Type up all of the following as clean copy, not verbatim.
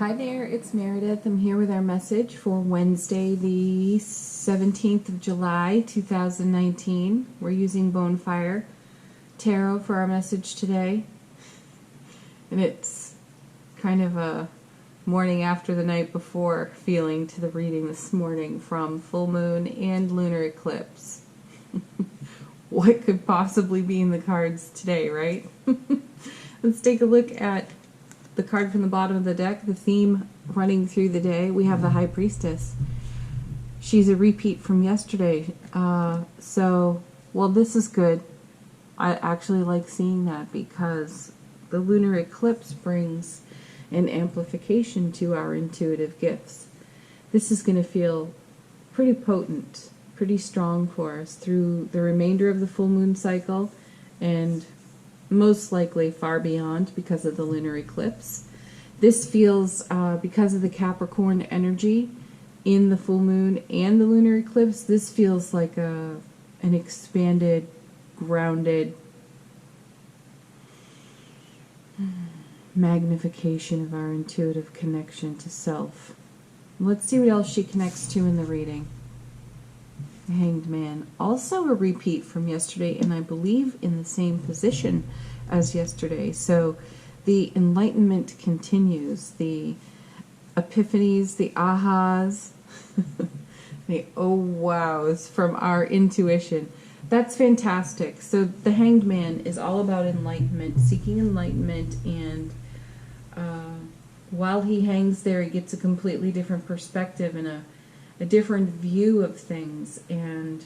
Hi there, it's Meredith. I'm here with our message for Wednesday, the 17th of July, 2019. We're using Bonefire Tarot for our message today. And it's kind of a morning after the night before feeling to the reading this morning from full moon and lunar eclipse. What could possibly be in the cards today, right? Let's take a look at the card from the bottom of the deck, the theme running through the day. We have the High Priestess. She's a repeat from yesterday. Well, this is good. I actually like seeing that because the lunar eclipse brings an amplification to our intuitive gifts. This is going to feel pretty potent, pretty strong for us through the remainder of the full moon cycle and most likely far beyond because of the lunar eclipse. This feels, because of the Capricorn energy in the full moon and the lunar eclipse, this feels like an expanded, grounded magnification of our intuitive connection to self. Let's see what else she connects to in the reading. The Hanged Man, also a repeat from yesterday, and I believe in the same position as yesterday. So the enlightenment continues, the epiphanies, the ahas, the oh wows from our intuition. That's fantastic. So the Hanged Man is all about enlightenment, seeking enlightenment, and while he hangs there, he gets a completely different perspective and a different view of things, and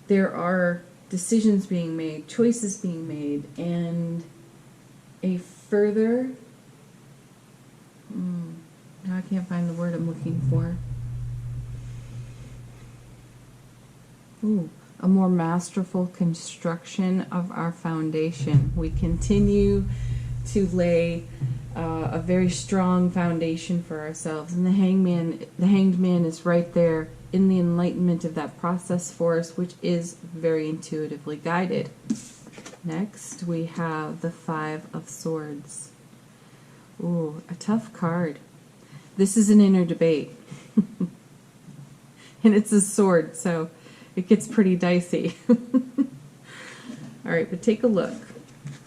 there are decisions being made, choices being made, and a further, now I can't find the word I'm looking for. A more masterful construction of our foundation. We continue to lay a very strong foundation for ourselves, and the Hanged Man is right there in the enlightenment of that process for us, which is very intuitively guided. Next, we have the Five of Swords. Ooh, a tough card. This is an inner debate. And it's a sword, so it gets pretty dicey. Alright, but take a look.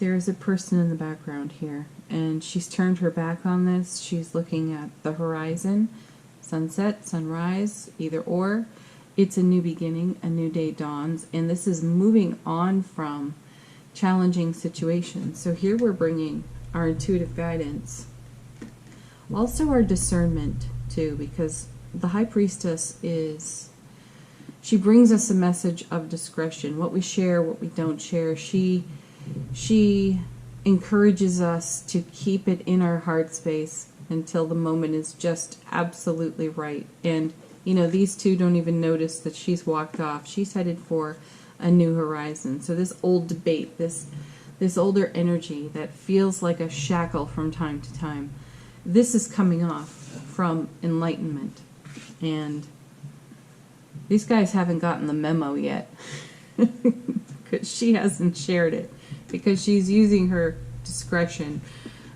There is a person in the background here, and she's turned her back on this. She's looking at the horizon, sunset, sunrise, either or. It's a new beginning, a new day dawns, and this is moving on from challenging situations. So here we're bringing our intuitive guidance, also our discernment too, because the High Priestess she brings us a message of discretion. What we share, what we don't share. She encourages us to keep it in our heart space until the moment is just absolutely right. And, you know, these two don't even notice that she's walked off. She's headed for a new horizon. So this old debate, this older energy that feels like a shackle from time to time, this is coming off from enlightenment. And these guys haven't gotten the memo yet because she hasn't shared it, because she's using her discretion,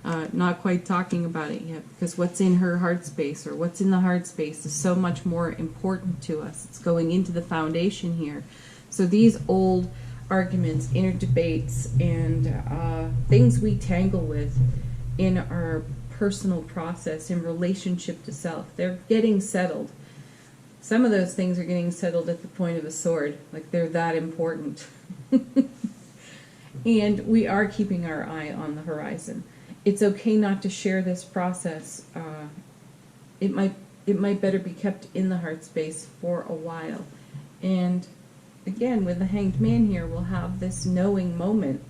not quite talking about it yet, because what's in her heart space, or what's in the heart space, is so much more important to us. It's going into the foundation here. So these old arguments, inner debates, and things we tangle with in our personal process in relationship to self, they're getting settled. Some of those things are getting settled at the point of a sword, like they're that important. And we are keeping our eye on the horizon. It's okay not to share this process. It might better be kept in the heart space for a while. And again, with the Hanged Man here, we'll have this knowing moment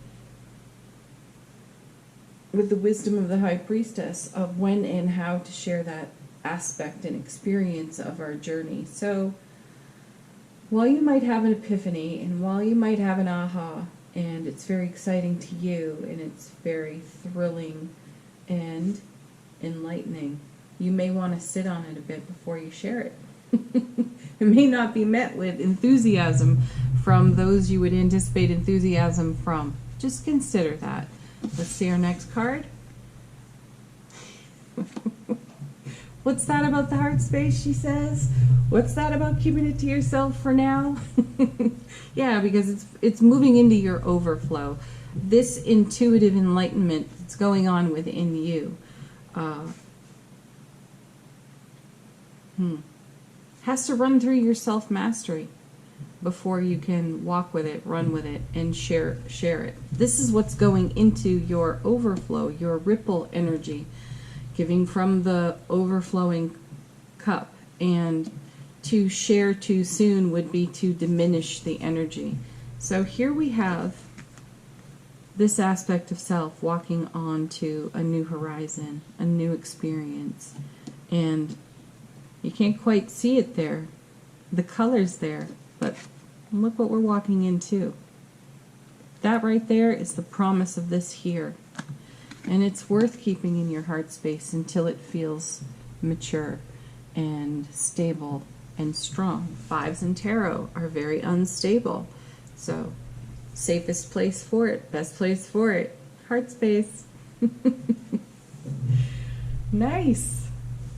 with the wisdom of the High Priestess of when and how to share that aspect and experience of our journey. So while you might have an epiphany, and while you might have an aha, and it's very exciting to you, and it's very thrilling and enlightening, you may want to sit on it a bit before you share it. It may not be met with enthusiasm from those you would anticipate enthusiasm from. Just consider that. Let's see our next card. What's that about the heart space, she says? What's that about keeping it to yourself for now? Yeah, because it's moving into your overflow. This intuitive enlightenment that's going on within you has to run through your self-mastery before you can walk with it, run with it, and share it. This is what's going into your overflow, your ripple energy, giving from the overflowing cup. And to share too soon would be to diminish the energy. So here we have this aspect of self walking on to a new horizon, a new experience. And you can't quite see it there. The color's there, but look what we're walking into. That right there is the promise of this here. And it's worth keeping in your heart space until it feels mature and stable and strong. Fives in tarot are very unstable. So, safest place for it, best place for it, heart space. Nice.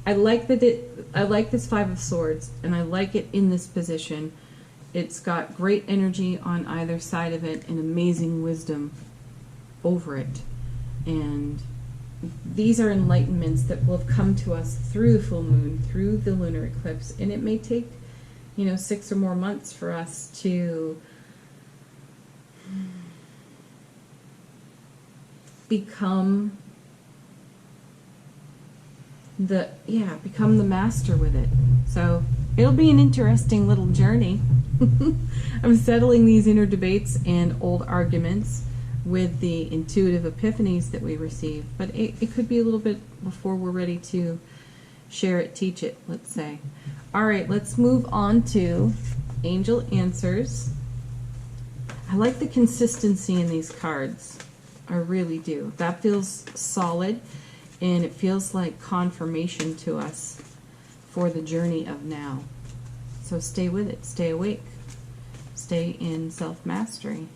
I like this Five of Swords, and I like it in this position. It's got great energy on either side of it and amazing wisdom over it. And these are enlightenments that will have come to us through the full moon, through the lunar eclipse, and it may take, 6 or more months for us to become the master with it. So it'll be an interesting little journey. I'm settling these inner debates and old arguments with the intuitive epiphanies that we receive, but it could be a little bit before we're ready to share it, teach it, let's say. All right, let's move on to angel answers. I like the consistency in these cards. I really do. That feels solid, and it feels like confirmation to us for the journey of now. So stay with it, stay awake, stay in self-mastery.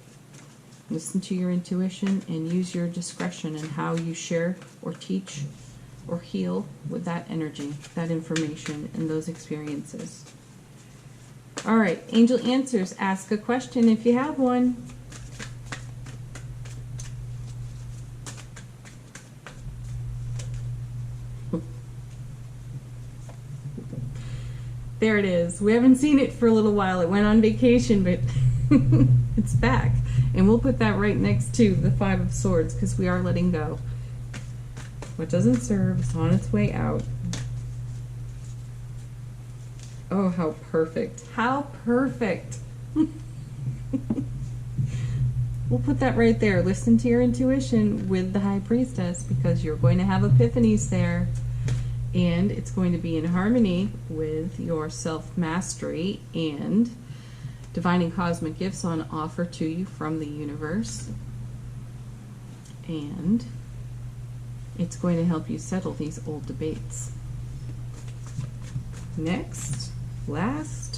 Listen to your intuition and use your discretion in how you share or teach or heal with that energy, that information, and those experiences. All right, angel answers. Ask a question if you have one. There it is. We haven't seen it for a little while. It went on vacation, but it's back. And we'll put that right next to the Five of Swords because we are letting go. What doesn't serve is on its way out. Oh, how perfect. How perfect. We'll put that right there. Listen to your intuition with the High Priestess because you're going to have epiphanies there. And it's going to be in harmony with your self-mastery and divine and cosmic gifts on offer to you from the universe. And it's going to help you settle these old debates. Next, last.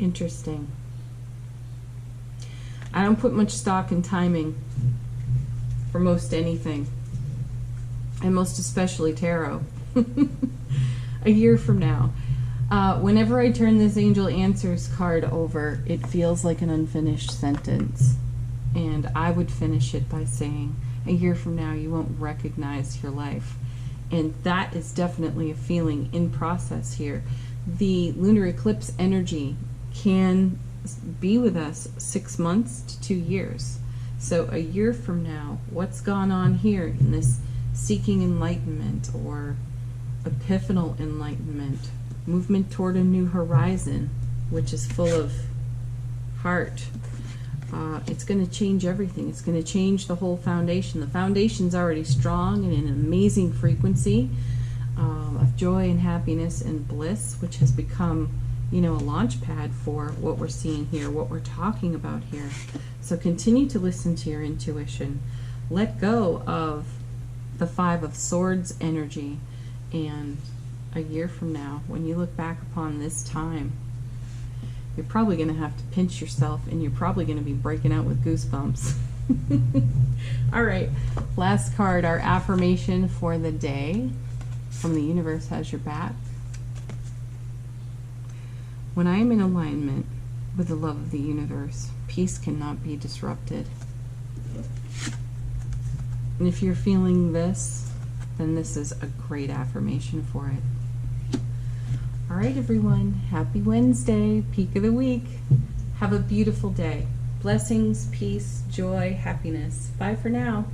Interesting. I don't put much stock in timing for most anything, and most especially tarot. A year from now, whenever I turn this angel answers card over, it feels like an unfinished sentence, and I would finish it by saying, a year from now you won't recognize your life. And that is definitely a feeling in process here. The lunar eclipse energy can be with us 6 months to 2 years. So a year from now, what's gone on here in this seeking enlightenment or epiphanal enlightenment, movement toward a new horizon, which is full of heart, it's going to change everything. It's going to change the whole foundation. The foundation's already strong and in an amazing frequency of joy and happiness and bliss, which has become a launch pad for what we're seeing here, what we're talking about here. So continue to listen to your intuition. Let go of the Five of Swords energy, and a year from now, when you look back upon this time, you're probably going to have to pinch yourself, and you're probably going to be breaking out with goosebumps. All right, last card, our affirmation for the day from the universe has your back. When I am in alignment with the love of the universe, peace cannot be disrupted. And if you're feeling this, then this is a great affirmation for it. All right, everyone, happy Wednesday, peak of the week. Have a beautiful day. Blessings, peace, joy, happiness. Bye for now.